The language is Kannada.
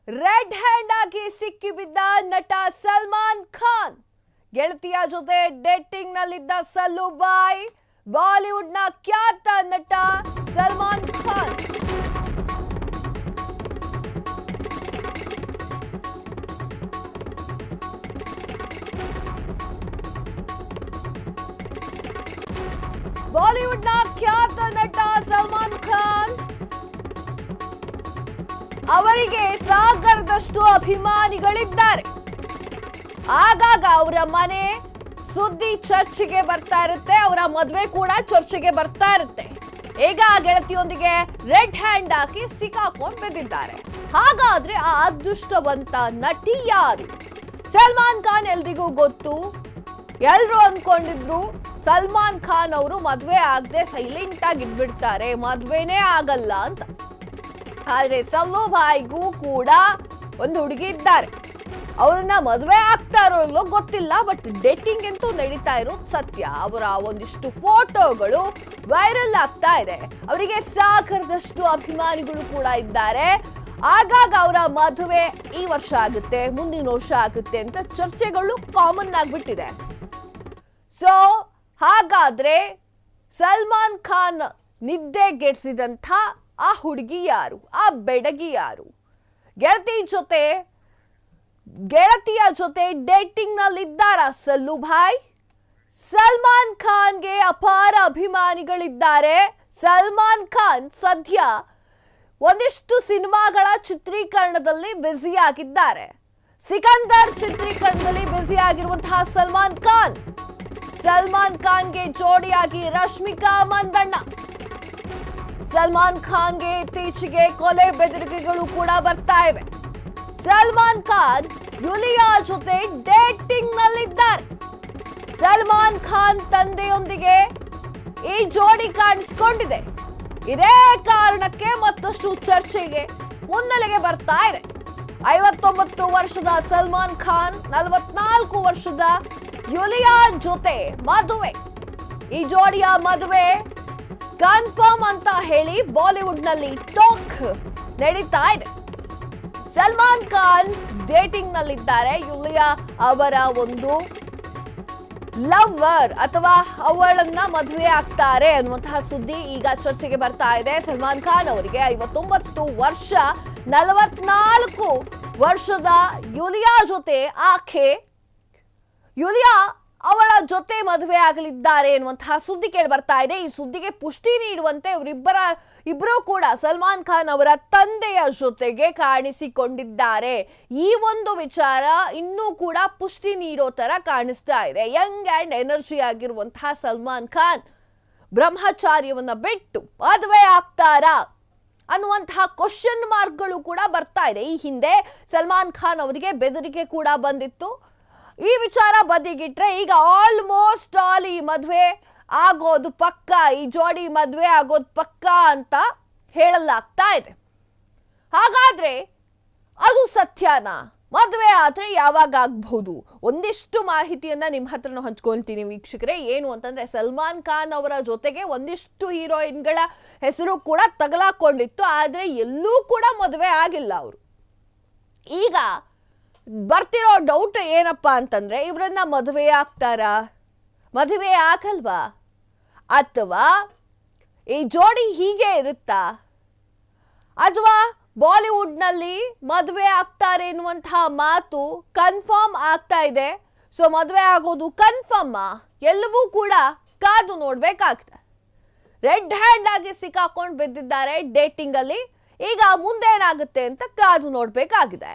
ರೆಡ್ ಹ್ಯಾಂಡ್ ಆಗಿ ಸಿಕ್ಕಿಬಿದ್ದ ನಟ ಸಲ್ಮಾನ್ ಖಾನ್ ಗೆಳತಿಯ ಜೊತೆ ಡೇಟಿಂಗ್ ನಲ್ಲಿದ್ದ ಸಲ್ಲುಬಾಯಿ ಬಾಲಿವುಡ್ ನ ಖ್ಯಾತ ನಟ ಸಲ್ಮಾನ್ ಖಾನ್ ಬಾಲಿವುಡ್ ನ ಖ್ಯಾತ ನಟ ಸಲ್ಮಾನ್ ಖಾನ್ ಅವರಿಗೆ ಸಾಗರದಷ್ಟು ಅಭಿಮಾನಿಗಳಿದ್ದಾರೆ. ಆಗಾಗ ಅವರ ಮನೆ ಸುದ್ದಿ ಚರ್ಚೆಗೆ ಬರ್ತಾ ಇರುತ್ತೆ, ಅವರ ಮದುವೆ ಕೂಡ ಚರ್ಚೆಗೆ ಬರ್ತಾ ಇರುತ್ತೆ. ಈಗ ಗೆಳತಿಯೊಂದಿಗೆ ರೆಡ್ ಹ್ಯಾಂಡ್ ಹಾಕಿ ಸಿಕ್ಕಾಕೊಂಡು ಬಿದ್ದಿದ್ದಾರೆ. ಹಾಗಾದ್ರೆ ಆ ಅದೃಷ್ಟವಂತ ನಟಿ ಯಾರು? ಸಲ್ಮಾನ್ ಖಾನ್ ಎಲ್ರಿಗೂ ಗೊತ್ತು. ಎಲ್ರು ಅನ್ಕೊಂಡಿದ್ರು ಸಲ್ಮಾನ್ ಖಾನ್ ಅವರು ಮದುವೆ ಆಗದೆ ಸೈಲೆಂಟ್ ಆಗಿ ಇದ್ಬಿಡ್ತಾರೆ, ಮದುವೆನೇ ಆಗಲ್ಲ ಅಂತ. ಆದ್ರೆ ಸಲ್ಲುಬಾಯಿಗೂ ಕೂಡ ಒಂದು ಹುಡುಗಿ ಇದ್ದಾರೆ. ಅವ್ರನ್ನ ಮದುವೆ ಆಗ್ತಾರೋ ಇಲ್ಲೋ ಗೊತ್ತಿಲ್ಲ, ಬಟ್ ಡೇಟಿಂಗ್ ಅಂತೂ ನಡೀತಾ ಇರೋದು ಸತ್ಯ. ಅವರ ಒಂದಿಷ್ಟು ಫೋಟೋಗಳು ವೈರಲ್ ಆಗ್ತಾ ಇದೆ. ಅವರಿಗೆ ಸಾಗರದಷ್ಟು ಅಭಿಮಾನಿಗಳು ಕೂಡ ಇದ್ದಾರೆ. ಆಗಾಗ ಅವರ ಮದುವೆ ಈ ವರ್ಷ ಆಗುತ್ತೆ, ಮುಂದಿನ ವರ್ಷ ಆಗುತ್ತೆ ಅಂತ ಚರ್ಚೆಗಳು ಕಾಮನ್ ಆಗ್ಬಿಟ್ಟಿದೆ. ಸೊ ಹಾಗಾದ್ರೆ ಸಲ್ಮಾನ್ ಖಾನ್ ನಿದ್ದೆಗೆಡಿಸಿದಂಥ ಆ ಹುಡುಗಿ ಯಾರು? ಆ ಬೆಡಗಿ ಯಾರು? ಗೆಳತಿಯ ಜೊತೆ ಡೇಟಿಂಗ್ ನಲ್ಲಿದ್ದಾರ ಸಲ್ಲುಬಾಯಿ? ಸಲ್ಮಾನ್ ಖಾನ್ಗೆ ಅಪಾರ ಅಭಿಮಾನಿಗಳಿದ್ದಾರೆ. ಸಲ್ಮಾನ್ ಖಾನ್ ಸದ್ಯ ಒಂದಿಷ್ಟು ಸಿನಿಮಾಗಳ ಚಿತ್ರೀಕರಣದಲ್ಲಿ ಬ್ಯುಸಿ ಆಗಿದ್ದಾರೆ. ಸಿಕಂದರ್ ಚಿತ್ರೀಕರಣದಲ್ಲಿ ಬ್ಯುಸಿ ಆಗಿರುವಂತಹ ಸಲ್ಮಾನ್ ಖಾನ್ಗೆ ಜೋಡಿಯಾಗಿ ರಶ್ಮಿಕಾ ಮಂದಣ್ಣ. ಸಲ್ಮಾನ್ ಖಾನ್ಗೆ ಇತ್ತೀಚೆಗೆ ಕೊಲೆ ಬೆದರಿಕೆಗಳು ಕೂಡ ಬರ್ತಾ ಇವೆ. ಸಲ್ಮಾನ್ ಖಾನ್ ಯುಲಿಯಾ ಜೊತೆ ಡೇಟಿಂಗ್ ನಲ್ಲಿದ್ದಾರೆ. ಸಲ್ಮಾನ್ ಖಾನ್ ತಂದೆಯೊಂದಿಗೆ ಈ ಜೋಡಿ ಕಾಣಿಸಿಕೊಂಡಿದೆ. ಇದೇ ಕಾರಣಕ್ಕೆ ಮತ್ತಷ್ಟು ಚರ್ಚೆಗೆ ಮುನ್ನೆಲೆಗೆ ಬರ್ತಾ ಇದೆ. 59 ವರ್ಷದ ಸಲ್ಮಾನ್ ಖಾನ್ 44 ವರ್ಷದ ಯುಲಿಯಾ ಜೊತೆ ಮದುವೆ. ಈ ಜೋಡಿಯ ಮದುವೆ ಕನ್ಫರ್ಮ್ ಅಂತ ಹೇಳಿ ಬಾಲಿವುಡ್ ನಲ್ಲಿ ಟಾಕ್ ನಡೀತಾ ಇದೆ. ಸಲ್ಮಾನ್ ಖಾನ್ ಡೇಟಿಂಗ್ ನಲ್ಲಿದ್ದಾರೆ. ಯುಲಿಯಾ ಅವರ ಒಂದು ಲವರ್ ಅಥವಾ ಅವಳನ್ನ ಮದುವೆ ಆಗ್ತಾರೆ ಅನ್ನುವಂತಹ ಸುದ್ದಿ ಈಗ ಚರ್ಚೆಗೆ ಬರ್ತಾ ಇದೆ. ಸಲ್ಮಾನ್ ಖಾನ್ ಅವರಿಗೆ 59 ವರ್ಷ, 44 ವರ್ಷದ ಯುಲಿಯಾ ಜೊತೆ ಯುಲಿಯಾ ಅವಳ ಜೊತೆ ಮದುವೆ ಆಗಲಿದ್ದಾರೆ ಎನ್ನುವಂತಹ ಸುದ್ದಿ ಕೇಳಿ ಬರ್ತಾ ಇದೆ. ಈ ಸುದ್ದಿಗೆ ಪುಷ್ಟಿ ನೀಡುವಂತೆ ಇಬ್ಬರೂ ಕೂಡ ಸಲ್ಮಾನ್ ಖಾನ್ ಅವರ ತಂದೆಯ ಜೊತೆಗೆ ಕಾಣಿಸಿಕೊಂಡಿದ್ದಾರೆ. ಈ ಒಂದು ವಿಚಾರ ಇನ್ನೂ ಕೂಡ ಪುಷ್ಟಿ ನೀಡೋ ತರ ಕಾಣಿಸ್ತಾ ಇದೆ. ಯಂಗ್ ಅಂಡ್ ಎನರ್ಜಿ ಆಗಿರುವಂತಹ ಸಲ್ಮಾನ್ ಖಾನ್ ಬ್ರಹ್ಮಚಾರ್ಯವನ್ನ ಬಿಟ್ಟು ಮದುವೆ ಆಗ್ತಾರಾ ಅನ್ನುವಂತಹ ಕ್ವಶನ್ ಮಾರ್ಕ್ಗಳು ಕೂಡ ಬರ್ತಾ ಇದೆ. ಈ ಹಿಂದೆ ಸಲ್ಮಾನ್ ಖಾನ್ ಅವರಿಗೆ ಬೆದರಿಕೆ ಕೂಡ ಬಂದಿತ್ತು. ಈ ವಿಚಾರ ಬದಿಗಿಟ್ರೆ ಈಗ ಆಲ್ಮೋಸ್ಟ್ ಆಲ್ ಈ ಮದುವೆ ಆಗೋದು ಪಕ್ಕ, ಈ ಜೋಡಿ ಮದುವೆ ಆಗೋದು ಪಕ್ಕ ಅಂತ ಹೇಳಲಾಗ್ತಾ ಇದೆ. ಹಾಗಾದ್ರೆ ಅದು ಸತ್ಯನಾ? ಮದುವೆ ಆದ್ರೆ ಯಾವಾಗ ಆಗಬಹುದು? ಒಂದಿಷ್ಟು ಮಾಹಿತಿಯನ್ನ ನಿಮ್ಮ ಹತ್ರನೂ ಹಂಚ್ಕೊಳ್ತೀನಿ ವೀಕ್ಷಕರೇ. ಏನು ಅಂತಂದ್ರೆ ಸಲ್ಮಾನ್ ಖಾನ್ ಅವರ ಜೊತೆಗೆ ಒಂದಿಷ್ಟು ಹೀರೋಯಿನ್ಗಳ ಹೆಸರು ಕೂಡ ತಗಲಾಕೊಂಡಿತ್ತು, ಆದ್ರೆ ಎಲ್ಲೂ ಕೂಡ ಮದುವೆ ಆಗಿಲ್ಲ ಅವರು. ಈಗ ಬರ್ತಿರೋ ಡೌಟ್ ಏನಪ್ಪಾ ಅಂತಂದ್ರೆ ಇವರನ್ನ ಮದುವೆ ಆಗ್ತಾರಾ, ಮದುವೆ ಆಗಲ್ವಾ, ಅಥವಾ ಈ ಜೋಡಿ ಹೀಗೆ ಇರುತ್ತಾ, ಅಥವಾ ಬಾಲಿವುಡ್ ನಲ್ಲಿ ಮದುವೆ ಆಗ್ತಾರೆ ಎನ್ನುವಂತಹ ಮಾತು ಕನ್ಫರ್ಮ್ ಆಗ್ತಾ ಇದೆ. ಸೊ ಮದುವೆ ಆಗೋದು ಕನ್ಫರ್ಮ್, ಎಲ್ಲವೂ ಕೂಡ ಕಾದು ನೋಡ್ಬೇಕಾಗ್ತದೆ. ರೆಡ್ ಹ್ಯಾಂಡ್ ಆಗಿ ಸಿಕ್ಕಾಕೊಂಡು ಬಿದ್ದಿದ್ದಾರೆ ಡೇಟಿಂಗ್ ಅಲ್ಲಿ. ಈಗ ಮುಂದೆ ಏನಾಗುತ್ತೆ ಅಂತ ಕಾದು ನೋಡ್ಬೇಕಾಗಿದೆ.